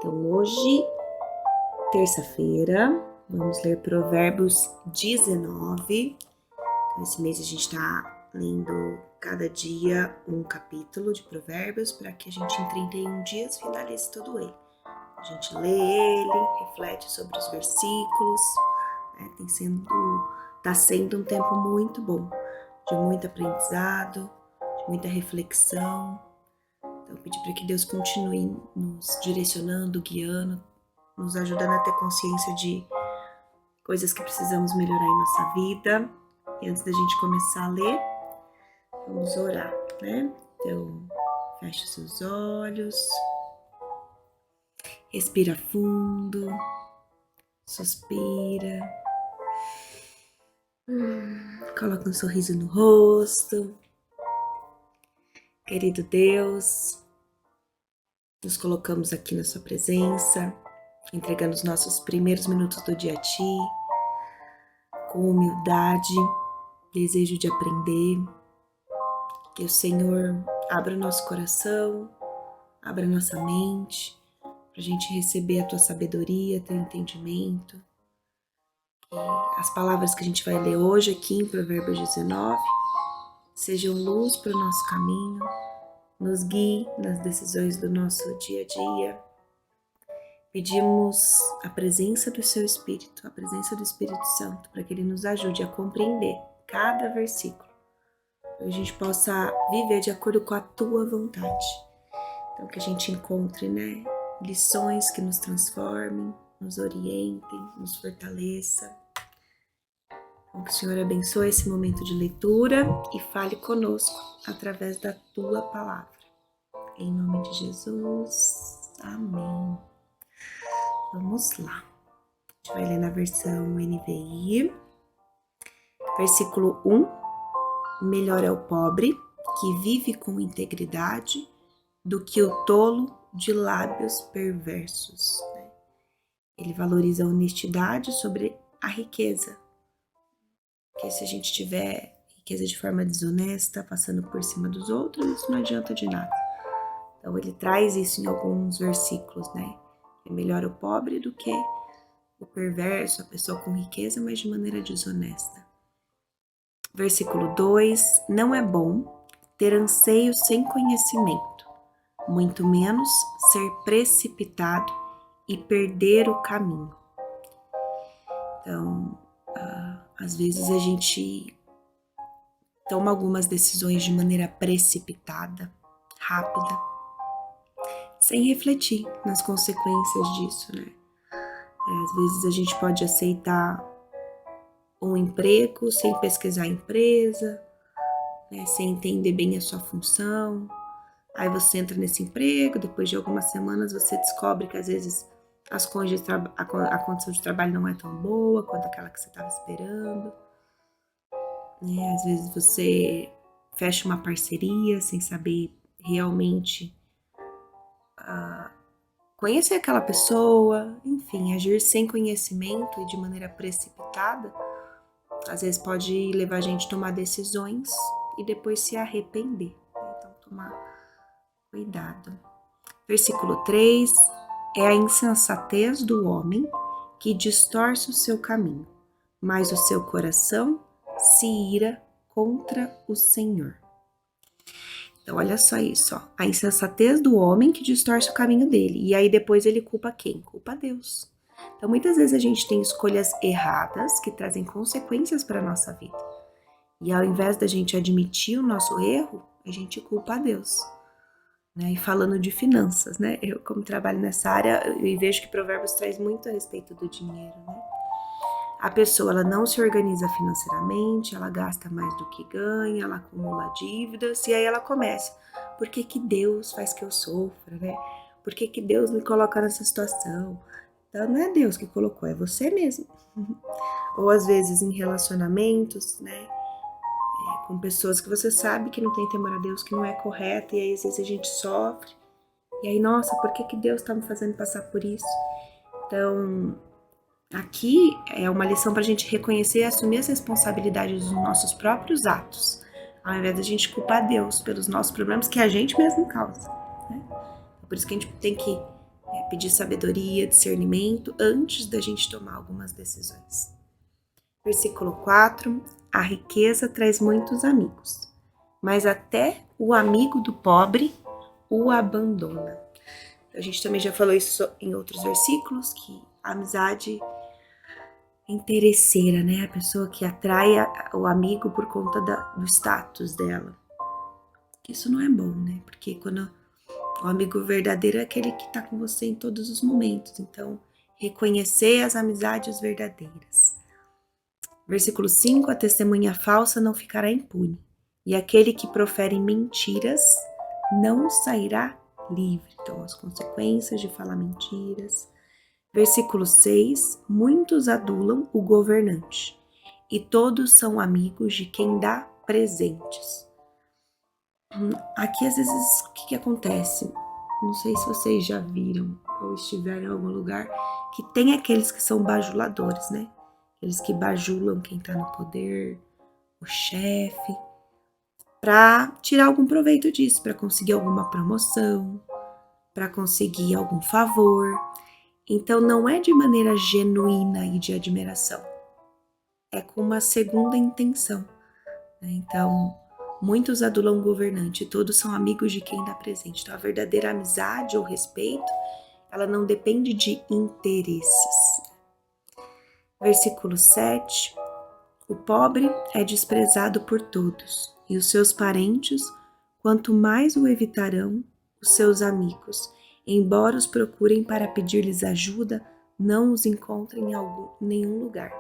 Então, hoje, terça-feira, vamos ler Provérbios 19. Então, esse mês a gente está lendo cada dia um capítulo de Provérbios para que a gente em 31 dias finalize todo ele. A gente lê ele, reflete sobre os versículos, né? Tá sendo um tempo muito bom, de muito aprendizado, de muita reflexão. Então, eu pedi para que Deus continue nos direcionando, guiando, nos ajudando a ter consciência de coisas que precisamos melhorar em nossa vida. E antes da gente começar a ler, vamos orar, né? Então, feche os seus olhos, respira fundo, suspira, coloca um sorriso no rosto. Querido Deus, nos colocamos aqui na sua presença, entregando os nossos primeiros minutos do dia a Ti, com humildade, desejo de aprender. Que o Senhor abra o nosso coração, abra a nossa mente, para a gente receber a Tua sabedoria, Teu entendimento. Que as palavras que a gente vai ler hoje aqui em Provérbios 19 sejam luz para o nosso caminho, nos guie nas decisões do nosso dia a dia. Pedimos a presença do Seu Espírito, a presença do Espírito Santo, para que Ele nos ajude a compreender cada versículo, para que a gente possa viver de acordo com a Tua vontade. Então, que a gente encontre, lições que nos transformem, nos orientem, nos fortaleça. Então, que o Senhor abençoe esse momento de leitura e fale conosco através da Tua palavra. Em nome de Jesus, amém. Vamos lá. A gente vai ler na versão NVI. Versículo 1. Melhor é o pobre que vive com integridade do que o tolo de lábios perversos. Ele valoriza a honestidade sobre a riqueza. Porque se a gente tiver riqueza de forma desonesta, passando por cima dos outros, isso não adianta de nada. Então ele traz isso em alguns versículos, É melhor o pobre do que o perverso, a pessoa com riqueza, mas de maneira desonesta. Versículo 2. Não é bom ter anseio sem conhecimento, muito menos ser precipitado e perder o caminho. Então, às vezes a gente toma algumas decisões de maneira precipitada, rápida, sem refletir nas consequências disso, Às vezes a gente pode aceitar um emprego sem pesquisar a empresa, sem entender bem a sua função. Aí você entra nesse emprego, depois de algumas semanas você descobre que às vezes a condição de trabalho não é tão boa quanto aquela que você estava esperando. Às vezes você fecha uma parceria sem saber realmente conhecer aquela pessoa, enfim, agir sem conhecimento e de maneira precipitada, às vezes pode levar a gente a tomar decisões e depois se arrepender. Então, tomar cuidado. Versículo 3. É a insensatez do homem que distorce o seu caminho, mas o seu coração se ira contra o Senhor. Então, olha só isso, a insensatez do homem que distorce o caminho dele. E aí depois ele culpa quem? Culpa Deus. Então, muitas vezes a gente tem escolhas erradas que trazem consequências para a nossa vida. E ao invés da gente admitir o nosso erro, a gente culpa a Deus. E falando de finanças, Eu, como trabalho nessa área, eu vejo que Provérbios traz muito a respeito do dinheiro, A pessoa, ela não se organiza financeiramente, ela gasta mais do que ganha, ela acumula dívidas, e aí ela começa, por que Deus faz que eu sofra, Por que Deus me coloca nessa situação? Então, não é Deus que colocou, é você mesmo. Ou às vezes em relacionamentos, com pessoas que você sabe que não tem temor a Deus, que não é correto, e aí às vezes a gente sofre, e aí, nossa, por que Deus tá me fazendo passar por isso? Então, aqui é uma lição para a gente reconhecer e assumir as responsabilidades dos nossos próprios atos, ao invés da gente culpar Deus pelos nossos problemas que a gente mesmo causa. Por isso que a gente tem que pedir sabedoria, discernimento antes da gente tomar algumas decisões. Versículo 4, a riqueza traz muitos amigos, mas até o amigo do pobre o abandona. A gente também já falou isso em outros versículos, que a amizade é interesseira, né? A pessoa que atrai o amigo por conta do status dela. Isso não é bom, né? Porque quando o amigo verdadeiro é aquele que tá com você em todos os momentos. Então, reconhecer as amizades verdadeiras. Versículo 5, a testemunha falsa não ficará impune, e aquele que profere mentiras não sairá livre. Então, as consequências de falar mentiras. Versículo 6, muitos adulam o governante, e todos são amigos de quem dá presentes. Aqui, às vezes, o que acontece? Não sei se vocês já viram ou estiveram em algum lugar, que tem aqueles que são bajuladores, né? Aqueles que bajulam quem tá no poder, o chefe, para tirar algum proveito disso, para conseguir alguma promoção, para conseguir algum favor. Então, não é de maneira genuína e de admiração, é com uma segunda intenção, né? Então, muitos adulam o governante, todos são amigos de quem dá presente. Então, a verdadeira amizade ou respeito, ela não depende de interesses. Versículo 7, o pobre é desprezado por todos, e os seus parentes, quanto mais o evitarão, os seus amigos, embora os procurem para pedir-lhes ajuda, não os encontrem em nenhum lugar.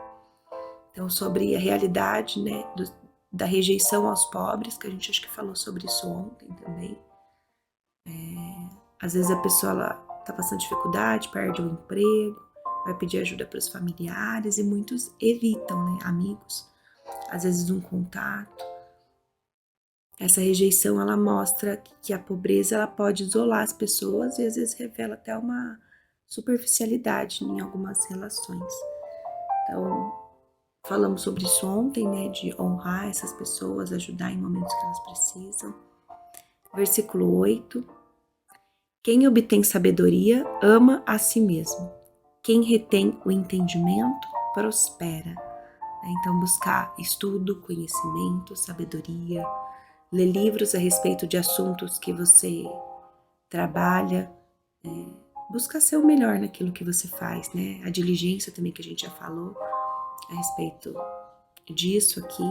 Então, sobre a realidade, né, da rejeição aos pobres, que a gente acho que falou sobre isso ontem também. Às vezes a pessoa está passando dificuldade, perde o emprego, vai pedir ajuda para os familiares, e muitos evitam, né, amigos, às vezes um contato. Essa rejeição, ela mostra que a pobreza, ela pode isolar as pessoas e às vezes revela até uma superficialidade em algumas relações. Então, falamos sobre isso ontem, né, de honrar essas pessoas, ajudar em momentos que elas precisam. Versículo 8, quem obtém sabedoria ama a si mesmo. Quem retém o entendimento prospera. Então, buscar estudo, conhecimento, sabedoria, ler livros a respeito de assuntos que você trabalha, buscar ser o melhor naquilo que você faz, né? A diligência também, que a gente já falou a respeito disso aqui.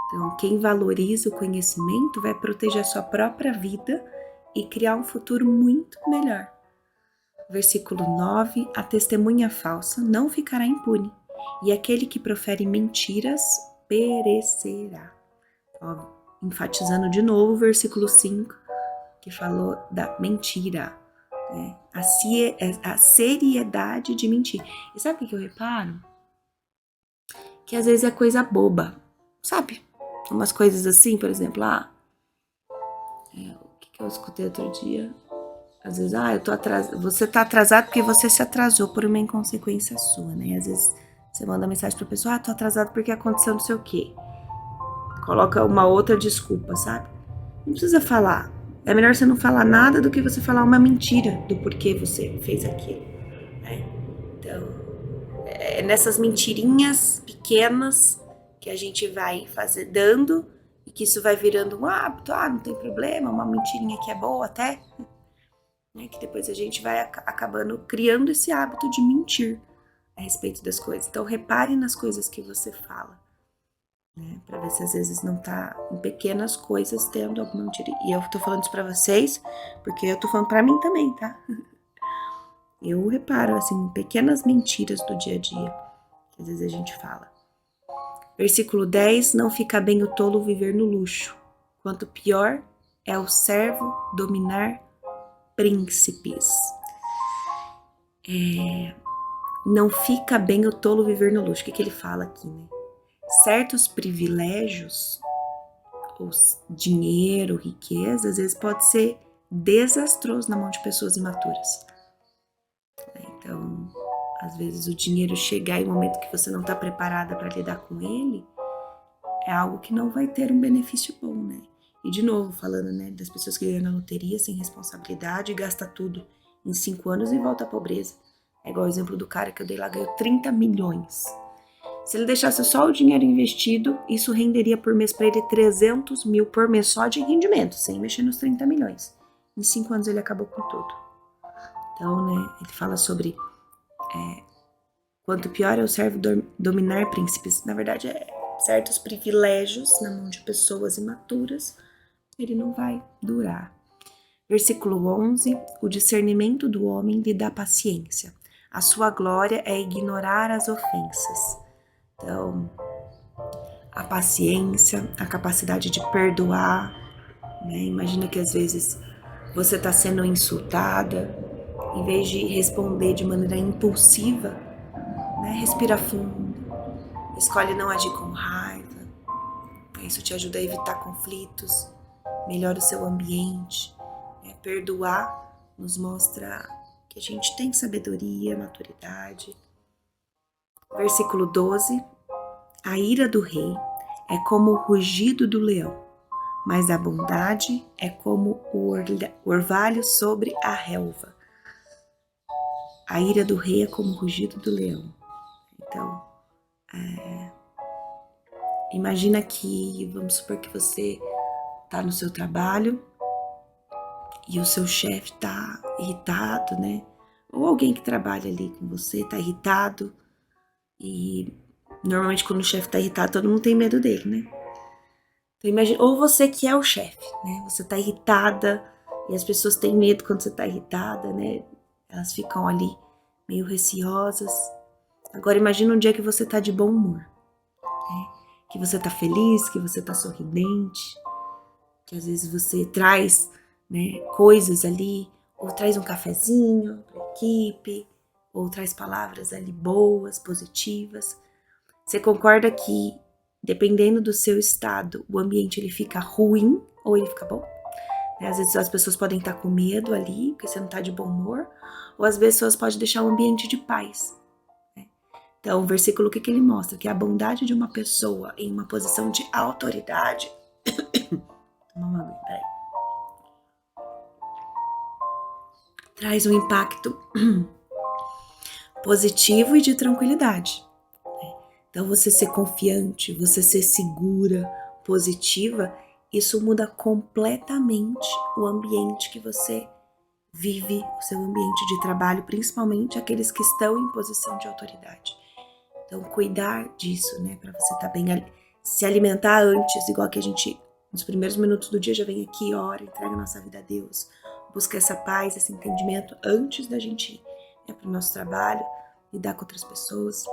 Então, quem valoriza o conhecimento vai proteger a sua própria vida e criar um futuro muito melhor. Versículo 9, a testemunha falsa não ficará impune, e aquele que profere mentiras perecerá. Ó, enfatizando de novo o versículo 5, que falou da mentira, né? A seriedade de mentir. E sabe o que eu reparo? Que às vezes é coisa boba, sabe? Umas coisas assim, por exemplo, o que eu escutei outro dia? Às vezes, eu tô atrasado. Você tá atrasado porque você se atrasou por uma inconsequência sua, né? Às vezes você manda mensagem pra pessoa, tô atrasado porque aconteceu não sei o quê. Coloca uma outra desculpa, sabe? Não precisa falar. É melhor você não falar nada do que você falar uma mentira do porquê você fez aquilo, né? Então, é nessas mentirinhas pequenas que a gente vai dando, e que isso vai virando um hábito. Não tem problema, uma mentirinha que é boa até, né? Que depois a gente vai acabando criando esse hábito de mentir a respeito das coisas. Então, repare nas coisas que você fala, né, para ver se às vezes não tá em pequenas coisas tendo alguma mentira. E eu tô falando isso pra vocês, porque eu tô falando pra mim também, tá? Eu reparo, assim, pequenas mentiras do dia a dia, que às vezes a gente fala. Versículo 10, não fica bem o tolo viver no luxo, quanto pior é o servo dominar príncipes. Não fica bem o tolo viver no luxo. O que ele fala aqui, né? Certos privilégios, ou dinheiro, riqueza, às vezes pode ser desastroso na mão de pessoas imaturas. Então, às vezes o dinheiro chegar em um momento que você não está preparada para lidar com ele, é algo que não vai ter um benefício bom, né? E de novo, falando, né, das pessoas que ganham na loteria sem responsabilidade e gasta tudo em 5 anos e volta à pobreza. É igual o exemplo do cara que eu dei lá, ganhou 30 milhões. Se ele deixasse só o dinheiro investido, isso renderia por mês para ele 300 mil por mês só de rendimento, sem mexer nos 30 milhões. Em 5 anos ele acabou com tudo. Então, né, ele fala sobre quanto pior é o servo dominar príncipes. Na verdade, certos privilégios na mão de pessoas imaturas, ele não vai durar. Versículo 11, o discernimento do homem lhe dá paciência. A sua glória é ignorar as ofensas. Então, a paciência, a capacidade de perdoar, né? Imagina que às vezes você está sendo insultada, em vez de responder de maneira impulsiva, né? Respira fundo, escolhe não agir com raiva. Isso te ajuda a evitar conflitos, melhora o seu ambiente. Né? Perdoar nos mostra que a gente tem sabedoria, maturidade. Versículo 12, a ira do rei é como o rugido do leão, mas a bondade é como o orvalho sobre a relva. A ira do rei é como o rugido do leão. Então, imagina que, vamos supor que você está no seu trabalho e o seu chefe está irritado, né? Ou alguém que trabalha ali com você está irritado. E normalmente quando o chefe tá irritado, todo mundo tem medo dele, né? Então imagina, ou você que é o chefe, né? Você tá irritada e as pessoas têm medo quando você tá irritada, né? Elas ficam ali meio receosas. Agora imagina um dia que você tá de bom humor, né? Que você tá feliz, que você tá sorridente, que às vezes você traz, né, coisas ali, ou traz um cafezinho pra equipe, ou traz palavras ali boas, positivas. Você concorda que, dependendo do seu estado, o ambiente ele fica ruim ou ele fica bom? Às vezes as pessoas podem estar com medo ali, porque você não está de bom humor, ou as pessoas podem deixar um ambiente de paz. Então, o versículo, o que ele mostra? Que a bondade de uma pessoa em uma posição de autoridade... traz um impacto positivo e de tranquilidade. Então, você ser confiante, você ser segura, positiva, isso muda completamente o ambiente que você vive, o seu ambiente de trabalho, principalmente aqueles que estão em posição de autoridade. Então, cuidar disso, né, para você estar bem, se alimentar antes, igual que a gente, nos primeiros minutos do dia, já vem aqui, ora, entrega a nossa vida a Deus, busca essa paz, esse entendimento antes da gente ir, né, para o nosso trabalho, lidar com outras pessoas.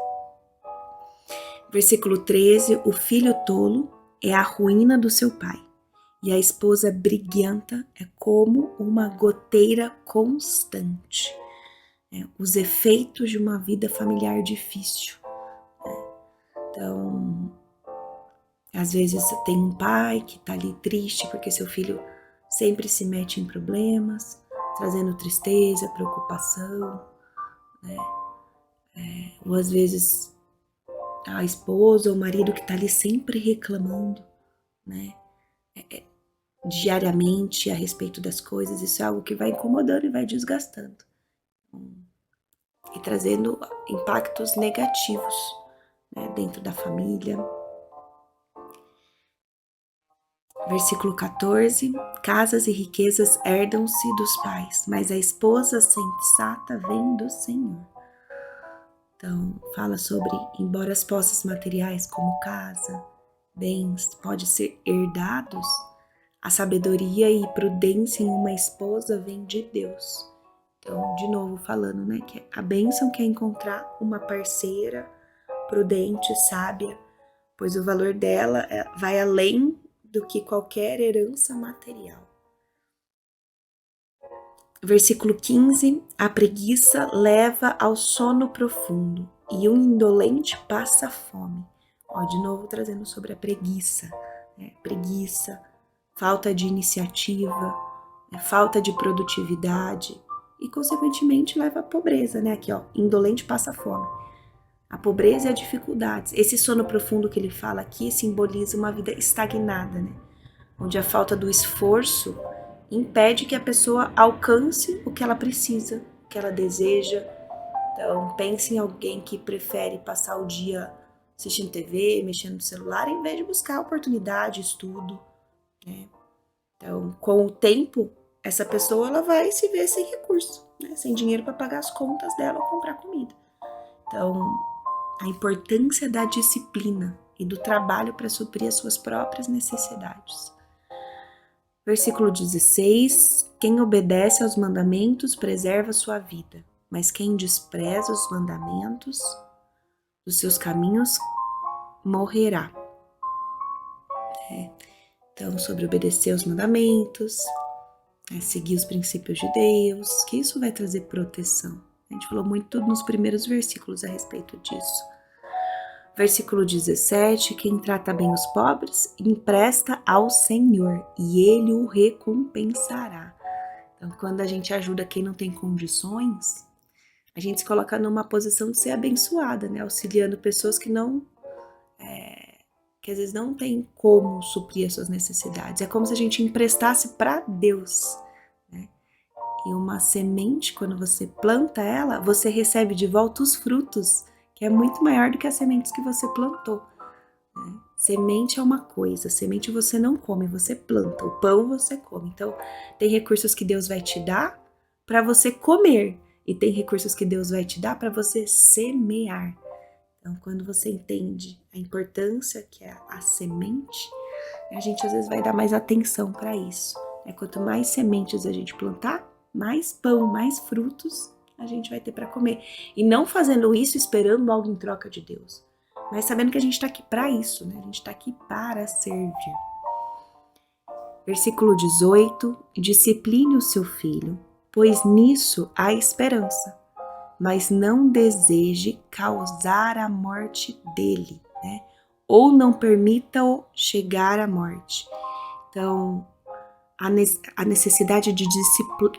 Versículo 13, o filho tolo é a ruína do seu pai, e a esposa briguenta é como uma goteira constante. Os efeitos de uma vida familiar difícil. Então, às vezes tem um pai que está ali triste porque seu filho sempre se mete em problemas, trazendo tristeza, preocupação, né? Ou às vezes a esposa ou o marido que está ali sempre reclamando, né? Diariamente a respeito das coisas, isso é algo que vai incomodando e vai desgastando. E trazendo impactos negativos, né, dentro da família. Versículo 14, casas e riquezas herdam-se dos pais, mas a esposa sensata vem do Senhor. Então, fala sobre, embora as posses materiais como casa, bens, podem ser herdados, a sabedoria e prudência em uma esposa vem de Deus. Então, de novo falando, né, que a bênção que é encontrar uma parceira prudente, sábia, pois o valor dela vai além do que qualquer herança material. Versículo 15, a preguiça leva ao sono profundo e o indolente passa fome. De novo trazendo sobre a preguiça, né? Preguiça, falta de iniciativa, falta de produtividade e, consequentemente, leva à pobreza, né? Aqui, indolente passa fome. A pobreza e as dificuldades. Esse sono profundo que ele fala aqui simboliza uma vida estagnada, né? Onde a falta do esforço impede que a pessoa alcance o que ela precisa, o que ela deseja. Então, pense em alguém que prefere passar o dia assistindo TV, mexendo no celular, em vez de buscar oportunidade, estudo, né? Então, com o tempo, essa pessoa ela vai se ver sem recurso, né? Sem dinheiro para pagar as contas dela ou comprar comida. Então, a importância da disciplina e do trabalho para suprir as suas próprias necessidades. Versículo 16: quem obedece aos mandamentos preserva sua vida, mas quem despreza os mandamentos dos seus caminhos morrerá. Então, sobre obedecer aos mandamentos, seguir os princípios de Deus, que isso vai trazer proteção. A gente falou muito nos primeiros versículos a respeito disso. Versículo 17: quem trata bem os pobres, empresta ao Senhor, e Ele o recompensará. Então, quando a gente ajuda quem não tem condições, a gente se coloca numa posição de ser abençoada, né? Auxiliando pessoas que às vezes não tem como suprir as suas necessidades. É como se a gente emprestasse para Deus, né? E uma semente, quando você planta ela, você recebe de volta os frutos, que é muito maior do que as sementes que você plantou, né? Semente é uma coisa, semente você não come, você planta. O pão você come. Então, tem recursos que Deus vai te dar para você comer, e tem recursos que Deus vai te dar para você semear. Então, quando você entende a importância que é a semente, a gente às vezes vai dar mais atenção para isso. Quanto mais sementes a gente plantar, mais pão, mais frutos a gente vai ter para comer. E não fazendo isso esperando algo em troca de Deus, mas sabendo que a gente está aqui para isso, né? A gente está aqui para servir. Versículo 18: discipline o seu filho, pois nisso há esperança, mas não deseje causar a morte dele, né? Ou não permita-o chegar à morte. Então, a necessidade de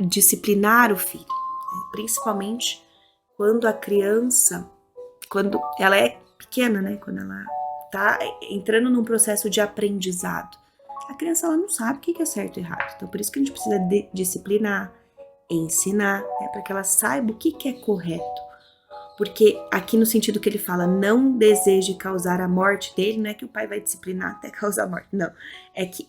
disciplinar o filho, né? Principalmente quando a criança, quando ela é pequena, né? Quando ela está entrando num processo de aprendizado. A criança ela não sabe o que é certo e errado. Então, por isso que a gente precisa disciplinar, ensinar, né, para que ela saiba o que é correto. Porque aqui no sentido que ele fala, não deseje causar a morte dele, não é que o pai vai disciplinar até causar a morte, não. É que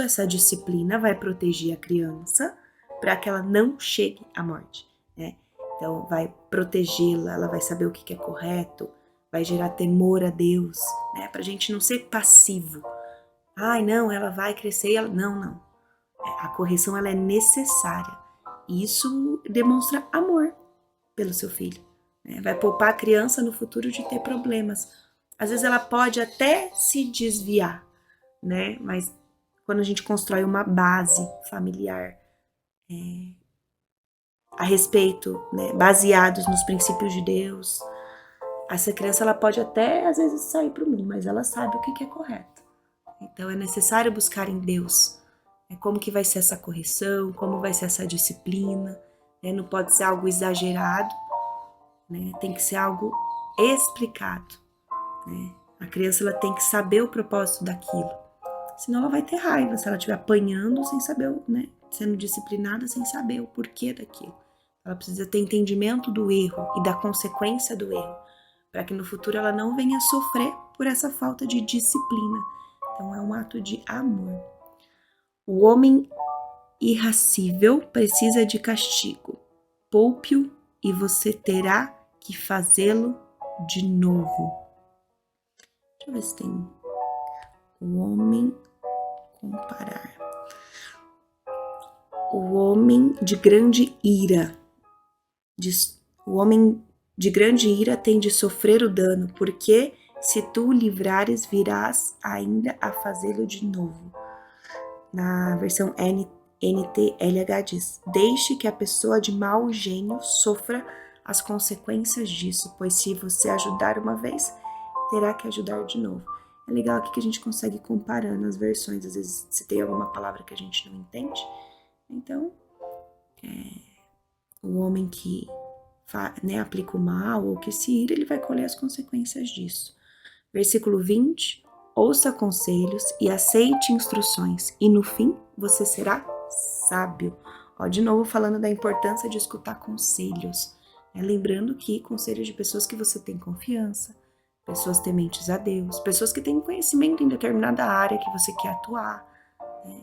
essa disciplina vai proteger a criança para que ela não chegue à morte, né? Então vai protegê-la, ela vai saber o que é correto, vai gerar temor a Deus, né? Pra gente não ser passivo. Ai, não, ela vai crescer e ela... Não. A correção ela é necessária. Isso demonstra amor pelo seu filho, né? Vai poupar a criança no futuro de ter problemas. Às vezes ela pode até se desviar, né? Mas quando a gente constrói uma base familiar a respeito, né, baseados nos princípios de Deus, essa criança ela pode até às vezes sair para o mundo, mas ela sabe o que é correto. Então é necessário buscar em Deus como que vai ser essa correção, como vai ser essa disciplina, né? Não pode ser algo exagerado, né? Tem que ser algo explicado, né? A criança ela tem que saber o propósito daquilo, senão ela vai ter raiva se ela estiver apanhando sem saber, né? Sendo disciplinada sem saber o porquê daquilo. Ela precisa ter entendimento do erro e da consequência do erro, para que no futuro ela não venha sofrer por essa falta de disciplina. Então é um ato de amor. O homem irascível precisa de castigo. Poupe-o e você terá que fazê-lo de novo. Deixa eu ver se tem o homem comparar. O homem de grande ira. O homem de grande ira tem de sofrer o dano, porque se tu o livrares, virás ainda a fazê-lo de novo. Na versão NTLH diz: deixe que a pessoa de mau gênio sofra as consequências disso, pois se você ajudar uma vez, terá que ajudar de novo. É legal aqui que a gente consegue comparar nas versões, às vezes se tem alguma palavra que a gente não entende. Então, o homem que aplica o mal ou que se ira, ele vai colher as consequências disso. Versículo 20: ouça conselhos e aceite instruções, e no fim você será sábio. Ó, de novo falando da importância de escutar conselhos, né? Lembrando que conselhos de pessoas que você tem confiança, pessoas tementes a Deus, pessoas que têm conhecimento em determinada área que você quer atuar, né?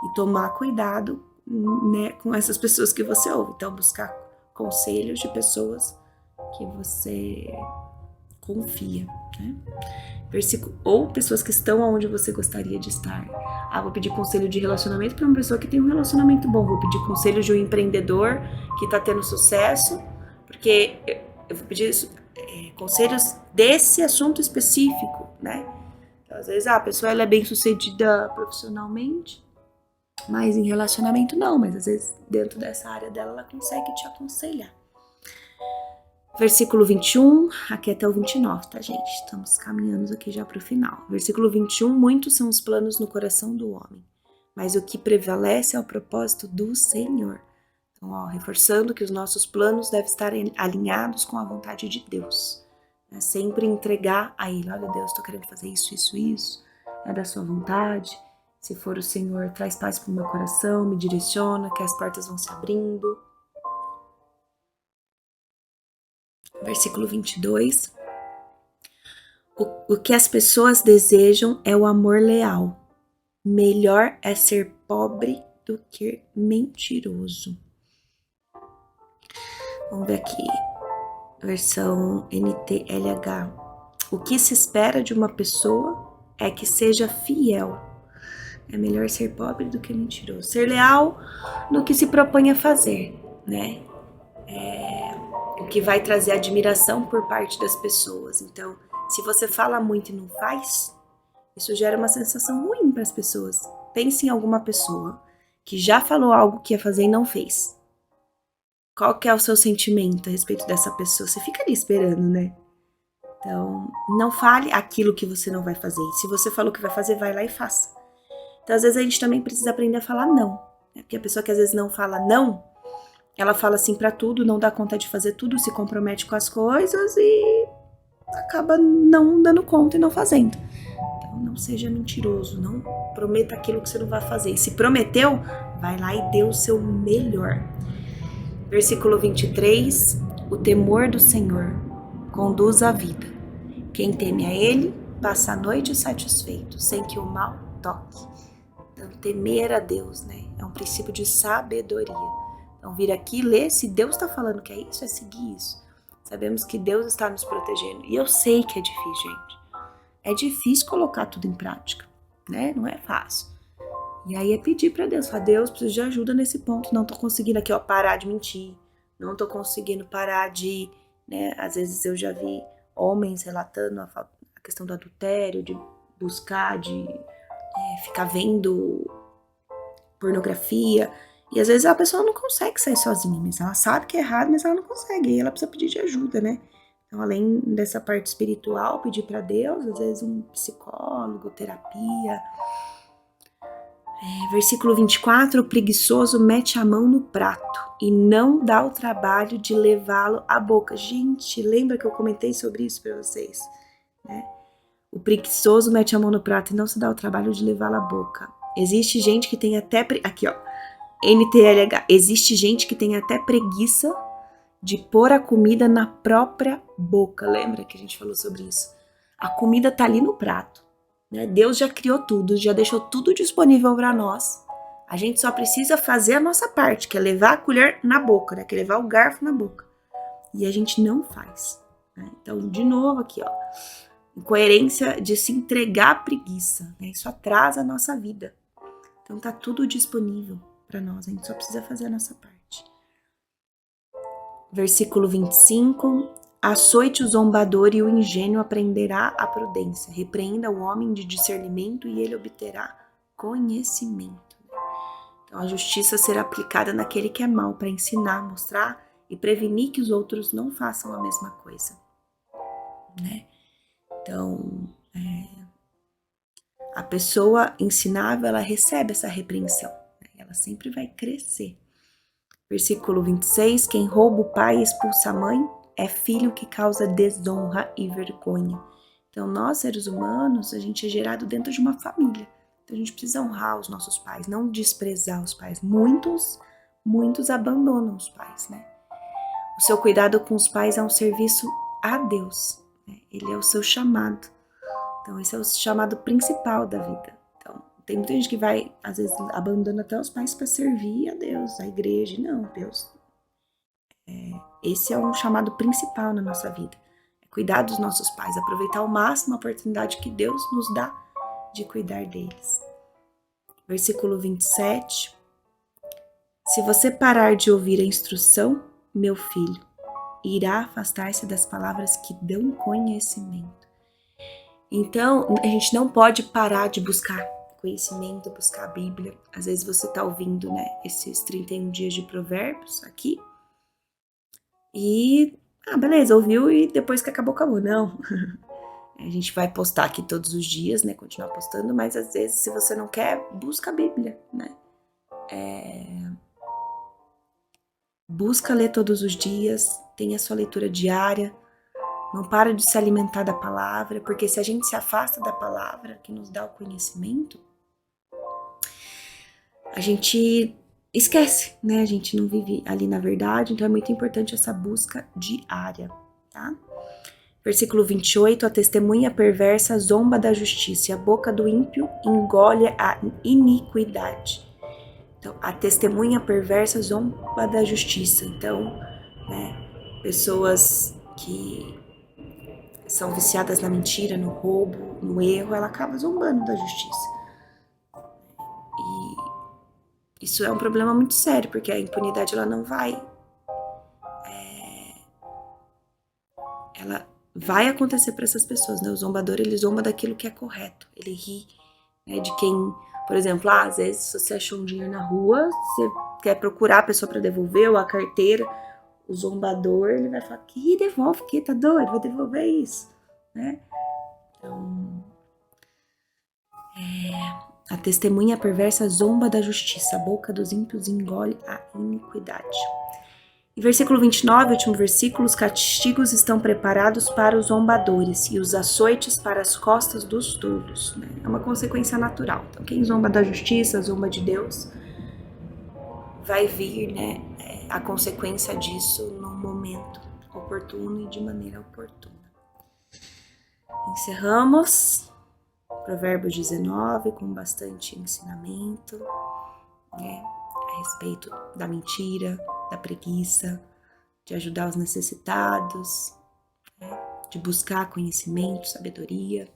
E tomar cuidado, né, com essas pessoas que você ouve. Então, buscar conselhos de pessoas que você confia, né? Ou pessoas que estão onde você gostaria de estar. Vou pedir conselho de relacionamento para uma pessoa que tem um relacionamento bom. Vou pedir conselho de um empreendedor que está tendo sucesso, porque eu vou pedir conselhos desse assunto específico, né? Então, às vezes a pessoa ela é bem sucedida profissionalmente, mas em relacionamento não, mas às vezes dentro dessa área dela ela consegue te aconselhar. Versículo 21, aqui até o 29, tá, gente? Estamos caminhando aqui já para o final. Versículo 21, muitos são os planos no coração do homem, mas o que prevalece é o propósito do Senhor. Então, ó, reforçando que os nossos planos devem estar alinhados com a vontade de Deus. Né? Sempre entregar a Ele. Olha, Deus, estou querendo fazer isso. É da sua vontade. Se for o Senhor, traz paz para o meu coração, me direciona, que as portas vão se abrindo. Versículo 22. O que as pessoas desejam é o amor leal. Melhor é ser pobre do que mentiroso. Vamos ver aqui. Versão NTLH. O que se espera de uma pessoa é que seja fiel. É melhor ser pobre do que mentiroso. Ser leal no que se propõe a fazer, né? O que vai trazer admiração por parte das pessoas. Então, se você fala muito e não faz, isso gera uma sensação ruim para as pessoas. Pense em alguma pessoa que já falou algo que ia fazer e não fez. Qual que é o seu sentimento a respeito dessa pessoa? Você fica ali esperando, né? Então, não fale aquilo que você não vai fazer. Se você falou que vai fazer, vai lá e faça. Então, às vezes a gente também precisa aprender a falar não. Né? Porque a pessoa que às vezes não fala não, ela fala sim para tudo, não dá conta de fazer tudo, se compromete com as coisas e acaba não dando conta e não fazendo. Então, não seja mentiroso, não prometa aquilo que você não vai fazer. E se prometeu, vai lá e dê o seu melhor. Versículo 23, o temor do Senhor conduz à vida. Quem teme a Ele passa a noite satisfeito, sem que o mal toque. Então, temer a Deus, né? É um princípio de sabedoria. Então, vir aqui ler, se Deus está falando que é isso, é seguir isso. Sabemos que Deus está nos protegendo. E eu sei que é difícil, gente. É difícil colocar tudo em prática, né? Não é fácil. E aí é pedir para Deus, falar, Deus, preciso de ajuda nesse ponto. Não tô conseguindo aqui, ó, parar de mentir. Não tô conseguindo parar de, né? Às vezes eu já vi homens relatando a questão do adultério, de buscar, de ficar vendo pornografia. E às vezes a pessoa não consegue sair sozinha, mas ela sabe que é errado, mas ela não consegue. E ela precisa pedir de ajuda, né? Então, além dessa parte espiritual, pedir para Deus, às vezes um psicólogo, terapia. Versículo 24, o preguiçoso mete a mão no prato e não dá o trabalho de levá-lo à boca. Gente, lembra que eu comentei sobre isso para vocês, né? O preguiçoso mete a mão no prato e não se dá o trabalho de levá-lo à boca. Existe gente que tem até... Aqui, ó. NTLH. Existe gente que tem até preguiça de pôr a comida na própria boca. Lembra que a gente falou sobre isso? A comida tá ali no prato, né? Deus já criou tudo, já deixou tudo disponível para nós. A gente só precisa fazer a nossa parte, que é levar a colher na boca, né? Que é levar o garfo na boca. E a gente não faz, né? Então, de novo aqui, ó. Incoerência de se entregar à preguiça, né? Isso atrasa a nossa vida. Então, tá tudo disponível para nós, a gente só precisa fazer a nossa parte. Versículo 25, açoite o zombador e o ingênuo aprenderá a prudência. Repreenda o homem de discernimento e ele obterá conhecimento. Então, a justiça será aplicada naquele que é mau para ensinar, mostrar e prevenir que os outros não façam a mesma coisa, né? Então, a pessoa ensinável, ela recebe essa repreensão. Ela sempre vai crescer. Versículo 26, quem rouba o pai e expulsa a mãe é filho que causa desonra e vergonha. Então, nós, seres humanos, a gente é gerado dentro de uma família. Então a gente precisa honrar os nossos pais, não desprezar os pais. Muitos abandonam os pais, né? O seu cuidado com os pais é um serviço a Deus, né? Ele é o seu chamado. Então esse é o chamado principal da vida. Então tem muita gente que vai, às vezes, abandona até os pais para servir a Deus, a igreja. Não, Deus. Esse é um chamado principal na nossa vida. É cuidar dos nossos pais, aproveitar ao máximo a oportunidade que Deus nos dá de cuidar deles. Versículo 27. Se você parar de ouvir a instrução, meu filho, irá afastar-se das palavras que dão conhecimento. Então, a gente não pode parar de buscar conhecimento, buscar a Bíblia. Às vezes você está ouvindo, né, esses 31 dias de provérbios aqui. E, beleza, ouviu e depois que acabou, acabou. Não. A gente vai postar aqui todos os dias, né, continuar postando, mas às vezes se você não quer, busca a Bíblia, né. Busca ler todos os dias, tenha sua leitura diária, não para de se alimentar da palavra, porque se a gente se afasta da palavra que nos dá o conhecimento, a gente esquece, né? A gente não vive ali na verdade, então é muito importante essa busca diária, tá? Versículo 28, a testemunha perversa zomba da justiça e a boca do ímpio engole a iniquidade. Então, a testemunha perversa zomba da justiça. Então, né, pessoas que são viciadas na mentira, no roubo, no erro, ela acaba zombando da justiça. E isso é um problema muito sério, porque a impunidade ela não vai... ela vai acontecer para essas pessoas, né? O zombador, ele zomba daquilo que é correto. Ele ri, né, de quem... Por exemplo, às vezes, se você achou um dinheiro na rua, você quer procurar a pessoa para devolver, ou a carteira, o zombador, ele vai falar, que devolve, que tá doido, vai devolver isso, né? Então, a testemunha perversa zomba da justiça, a boca dos ímpios engole a iniquidade. E versículo 29, último versículo, os castigos estão preparados para os zombadores e os açoites para as costas dos tolos. Né? É uma consequência natural. Então, quem zomba da justiça, zomba de Deus, vai vir, né, a consequência disso no momento oportuno e de maneira oportuna. Encerramos Provérbios 19 com bastante ensinamento, né, a respeito da mentira, da preguiça, de ajudar os necessitados, né, de buscar conhecimento, sabedoria.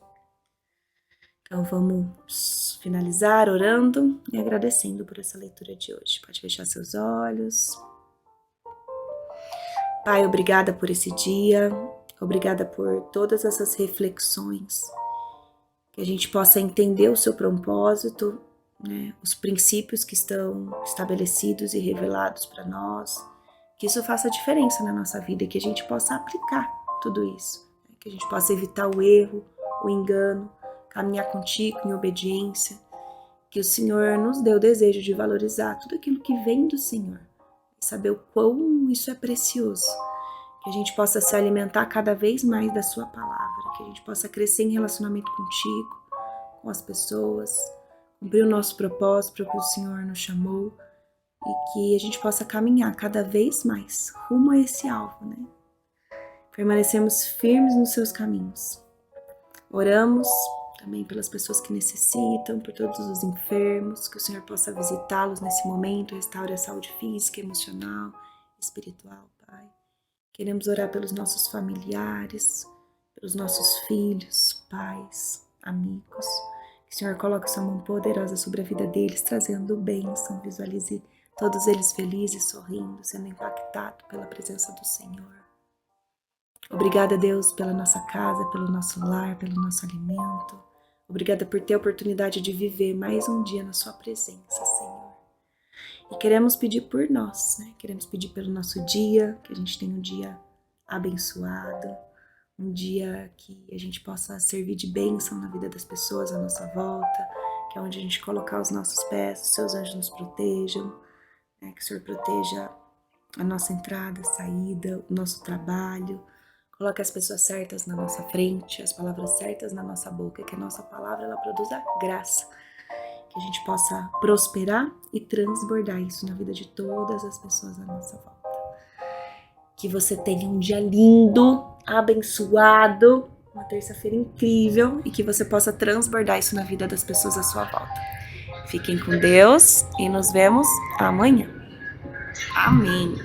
Então vamos finalizar orando e agradecendo por essa leitura de hoje. Pode fechar seus olhos. Pai, obrigada por esse dia, obrigada por todas essas reflexões, que a gente possa entender o seu propósito, né, os princípios que estão estabelecidos e revelados para nós, que isso faça diferença na nossa vida, que a gente possa aplicar tudo isso, né, que a gente possa evitar o erro, o engano, caminhar contigo em obediência, que o Senhor nos dê o desejo de valorizar tudo aquilo que vem do Senhor, saber o quão isso é precioso, que a gente possa se alimentar cada vez mais da sua palavra, que a gente possa crescer em relacionamento contigo, com as pessoas, cumprir o nosso propósito para o que o Senhor nos chamou e que a gente possa caminhar cada vez mais rumo a esse alvo, né? Permanecemos firmes nos seus caminhos. Oramos também pelas pessoas que necessitam, por todos os enfermos, que o Senhor possa visitá-los nesse momento, restaure a saúde física, emocional, espiritual, Pai. Queremos orar pelos nossos familiares, pelos nossos filhos, pais, amigos. Que o Senhor coloque sua mão poderosa sobre a vida deles, trazendo bênção. Visualize todos eles felizes, sorrindo, sendo impactados pela presença do Senhor. Obrigada, Deus, pela nossa casa, pelo nosso lar, pelo nosso alimento. Obrigada por ter a oportunidade de viver mais um dia na sua presença, Senhor. E queremos pedir por nós, né? Queremos pedir pelo nosso dia, que a gente tenha um dia abençoado, um dia que a gente possa servir de bênção na vida das pessoas à nossa volta, que é onde a gente colocar os nossos pés, os seus anjos nos protejam, né? Que o Senhor proteja a nossa entrada, saída, o nosso trabalho, coloque as pessoas certas na nossa frente, as palavras certas na nossa boca, que a nossa palavra ela produza graça que a gente possa prosperar e transbordar isso na vida de todas as pessoas à nossa volta. Que você tenha um dia lindo, abençoado, uma terça-feira incrível e que você possa transbordar isso na vida das pessoas à sua volta. Fiquem com Deus e nos vemos amanhã. Amém.